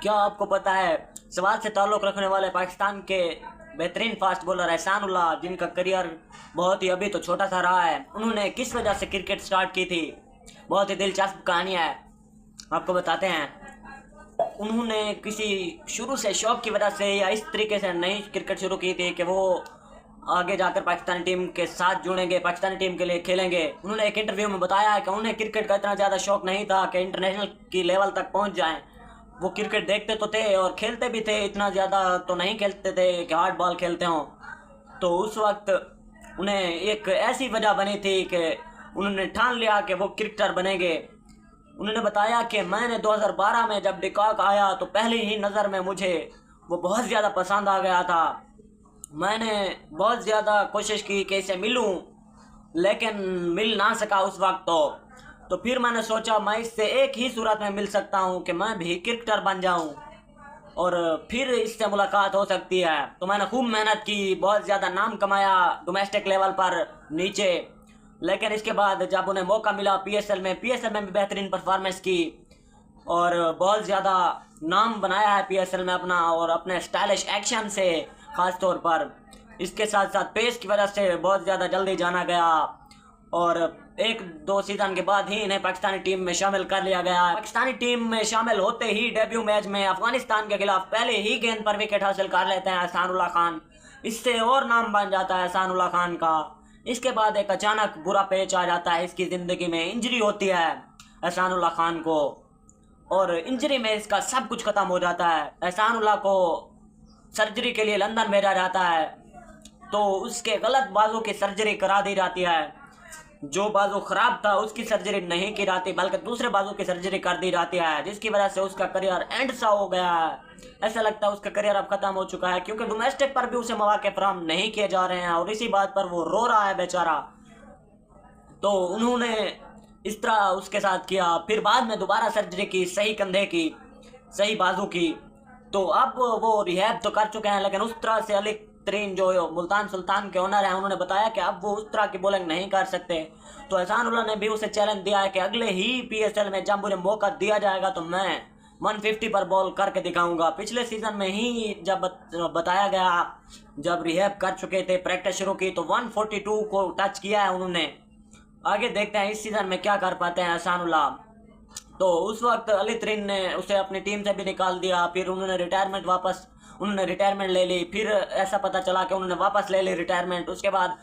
क्या आपको पता है सवाल से ताल्लुक़ रखने वाले पाकिस्तान के बेहतरीन फास्ट बॉलर एहसान उल्लाह, जिनका करियर बहुत ही अभी तो छोटा सा रहा है, उन्होंने किस वजह से क्रिकेट स्टार्ट की थी? बहुत ही दिलचस्प कहानी है, आपको बताते हैं। उन्होंने किसी शुरू से शौक की वजह से या इस तरीके से नहीं क्रिकेट शुरू की थी कि वो आगे जाकर पाकिस्तानी टीम के साथ जुड़ेंगे, पाकिस्तानी टीम के लिए खेलेंगे। उन्होंने एक इंटरव्यू में बताया है कि उन्हें क्रिकेट का इतना ज़्यादा शौक नहीं था कि इंटरनेशनल की लेवल तक पहुंच जाएं। वो क्रिकेट देखते तो थे और खेलते भी थे, इतना ज़्यादा तो नहीं खेलते थे कि हार्ड बॉल खेलते हों। तो उस वक्त उन्हें एक ऐसी वजह बनी थी कि उन्होंने ठान लिया कि वो क्रिकेटर बनेंगे। उन्होंने बताया कि मैंने 2012 में जब डिकॉक आया तो पहली ही नज़र में मुझे वो बहुत ज़्यादा पसंद आ गया था। मैंने बहुत ज़्यादा कोशिश की कि इसे मिलूं, लेकिन मिल ना सका उस वक्त। तो फिर मैंने सोचा मैं इससे एक ही सूरत में मिल सकता हूं कि मैं भी क्रिकेटर बन जाऊं और फिर इससे मुलाकात हो सकती है। तो मैंने खूब मेहनत की, बहुत ज़्यादा नाम कमाया डोमेस्टिक लेवल पर नीचे। लेकिन इसके बाद जब उन्हें मौका मिला पीएसएल में भी बेहतरीन परफॉर्मेंस की और बहुत ज़्यादा नाम बनाया है पीएसएल में अपना, और अपने स्टाइलिश एक्शन से ख़ास तौर पर। इसके साथ साथ पेस की वजह से बहुत ज़्यादा जल्दी जाना गया और 1-2 सीज़न के बाद ही इन्हें पाकिस्तानी टीम में शामिल कर लिया गया। पाकिस्तानी टीम में शामिल होते ही डेब्यू मैच में अफगानिस्तान के खिलाफ पहले ही गेंद पर विकेट हासिल कर लेते हैं एहसान उल्लाह खान। इससे और नाम बन जाता है एहसान उल्लाह खान का। इसके बाद एक अचानक बुरा पेच आ जाता है इसकी ज़िंदगी में, इंजरी होती है एहसान उल्लाह खान को और इंजरी में इसका सब कुछ ख़त्म हो जाता है। एहसान उल्लाह को सर्जरी के लिए लंदन भेजा जाता है, तो उसके गलत बाजू की सर्जरी करा दी जाती है। जो बाजू ख़राब था उसकी सर्जरी नहीं की जाती बल्कि दूसरे बाजू की सर्जरी कर दी जाती है, जिसकी वजह से उसका करियर एंड सा हो गया है। ऐसा लगता है उसका करियर अब ख़त्म हो चुका है, क्योंकि डोमेस्टिक पर भी उसे मौके फराहम नहीं किए जा रहे हैं और इसी बात पर वो रो रहा है बेचारा। तो उन्होंने इस तरह उसके साथ किया, फिर बाद में दोबारा सर्जरी की, सही कंधे की, सही बाजू की। तो अब वो रिहैब तो कर चुके हैं, लेकिन उस तरह से अली तरीन जो मुल्तान सुल्तान के ओनर हैं उन्होंने बताया कि अब वो उस तरह की बॉलिंग नहीं कर सकते। तो एहसान उल्लाह ने भी उसे चैलेंज दिया है कि अगले ही पीएसएल में जब मुझे मौका दिया जाएगा तो मैं 150 पर बॉल करके दिखाऊंगा। पिछले सीज़न में ही जब बताया गया, जब रिहैब कर चुके थे, प्रैक्टिस शुरू की, तो 142 को टच किया है उन्होंने। आगे देखते हैं इस सीज़न में क्या कर पाते हैं एहसान उल्लाह। तो उस वक्त अली तरीन ने उसे अपनी टीम से भी निकाल दिया, फिर उन्होंने रिटायरमेंट ले ली। फिर ऐसा पता चला कि उन्होंने वापस ले ली रिटायरमेंट। उसके बाद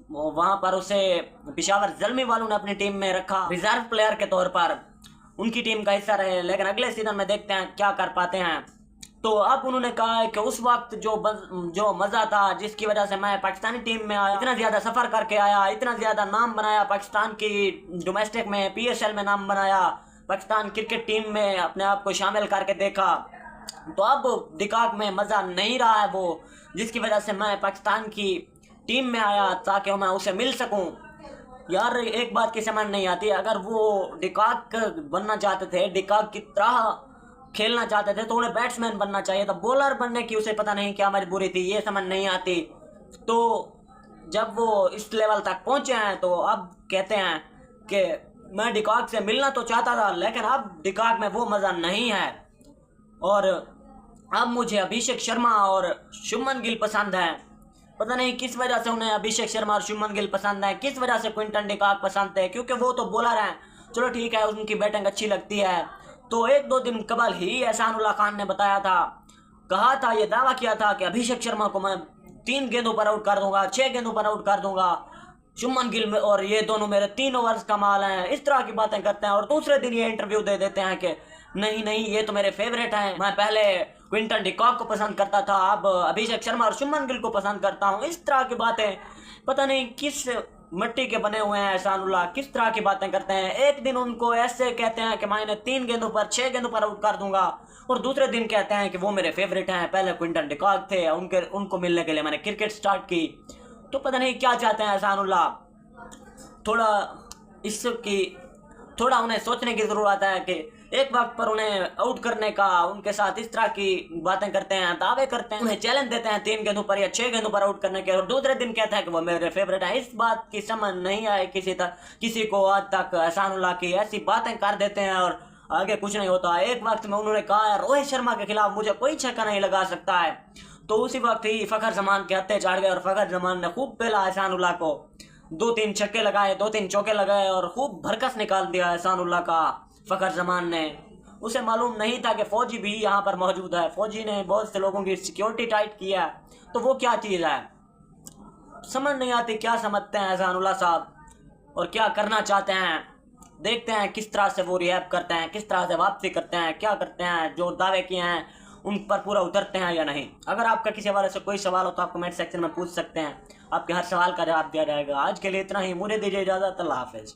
वहाँ पर उसे पेशावर ज़ल्मी वालों ने अपनी टीम में रखा रिजर्व प्लेयर के तौर पर, उनकी टीम का हिस्सा रहे। लेकिन अगले सीज़न में देखते हैं क्या कर पाते हैं। तो अब उन्होंने कहा है कि उस वक्त जो मज़ा था, जिसकी वजह से मैं पाकिस्तानी टीम में आया, इतना ज़्यादा सफ़र करके आया, इतना ज़्यादा नाम बनाया पाकिस्तान की डोमेस्टिक में, पीएसएल में नाम बनाया, पाकिस्तान क्रिकेट टीम में अपने आप को शामिल करके देखा, तो अब डिकॉक में मज़ा नहीं रहा है वो, जिसकी वजह से मैं पाकिस्तान की टीम में आया ताकि मैं उसे मिल सकूं। यार एक बात की समझ नहीं आती, अगर वो डिकॉक बनना चाहते थे, डिकॉक की तरह खेलना चाहते थे, तो उन्हें बैट्समैन बनना चाहिए था। बॉलर बनने की उसे पता नहीं क्या मजबूरी थी, ये समझ नहीं आती। तो जब वो इस लेवल तक पहुंचे हैं तो अब कहते हैं कि मैं डिकॉक से मिलना तो चाहता था, लेकिन अब डिकॉक में वो मज़ा नहीं है और अब मुझे अभिषेक शर्मा और शुभमन गिल पसंद है। पता नहीं किस वजह से उन्हें अभिषेक शर्मा और शुभमन गिल पसंद है, किस वजह से क्विंटन डिकॉक पसंद है, क्योंकि वो तो बॉलर हैं। चलो ठीक है, उनकी बैटिंग अच्छी लगती है। तो 1-2 दिन कबल ही एहसान उल्लाह खान ने बताया था, कहा था, ये दावा किया था कि अभिषेक शर्मा को मैं 3 गेंदों पर आउट कर दूंगा, 6 गेंदों पर आउट कर दूंगा, शुभमन गिल में और ये दोनों मेरे 3 ओवर्स का माल हैं। इस तरह की बातें करते हैं और दूसरे दिन ये इंटरव्यू दे देते हैं कि नहीं ये तो मेरे फेवरेट हैं, मैं पहले क्विंटन डिकॉक को पसंद करता था, अब अभिषेक शर्मा और शुभमन गिल को पसंद करता हूँ। इस तरह की बातें, पता नहीं किस मिट्टी के बने हुए हैं एहसान उल्लाह, किस तरह की बातें करते हैं। एक दिन उनको ऐसे कहते हैं कि मैं इन्हें 3 गेंदों पर 6 गेंदों पर आउट कर दूंगा, और दूसरे दिन कहते हैं कि वो मेरे फेवरेट हैं, पहले क्विंटन डिकॉक थे, उनको मिलने के लिए मैंने क्रिकेट स्टार्ट की। तो पता नहीं क्या चाहते हैं एहसान उल्लाह। थोड़ा उन्हें सोचने की ज़रूरत है कि एक वक्त पर उन्हें आउट करने का, उनके साथ इस तरह की बातें करते हैं, दावे करते हैं, उन्हें चैलेंज देते हैं 3 गेंदों पर या 6 गेंदों पर आउट करने के, और दूसरे दिन कहते हैं कि वो मेरे फेवरेट हैं। इस बात की समझ नहीं आई किसी को आज तक। एहसान उल्लाह की ऐसी बातें कर देते हैं और आगे कुछ नहीं होता। एक वक्त में उन्होंने कहा रोहित शर्मा के खिलाफ मुझे कोई छक्का नहीं लगा सकता है। तो उसी वक्त ही फखर जमान के हत्थे चढ़ गए और फखर जमान ने खूब पेला एहसानुल्लाह को, 2-3 छक्के लगाए, 2-3 चौके लगाए और खूब भरकस निकाल दिया एहसानुल्लाह का फखर जमान ने। उसे मालूम नहीं था कि फौजी भी यहाँ पर मौजूद है। फौजी ने बहुत से लोगों की सिक्योरिटी टाइट किया, तो वो क्या चीज़ है समझ नहीं आती। क्या समझते हैं एहसानुल्लाह साहब और क्या करना चाहते हैं, देखते हैं किस तरह से वो रिएक्ट करते हैं, किस तरह से वापसी करते हैं, क्या करते हैं, जो दावे किए हैं उन पर पूरा उतरते हैं या नहीं। अगर आपका किसी हवाले से कोई सवाल हो तो आप कमेंट सेक्शन में पूछ सकते हैं, आपके हर सवाल का जवाब दिया जाएगा। आज के लिए इतना ही, मुझे दीजिए इजाज़त, अल्लाह हाफिज़।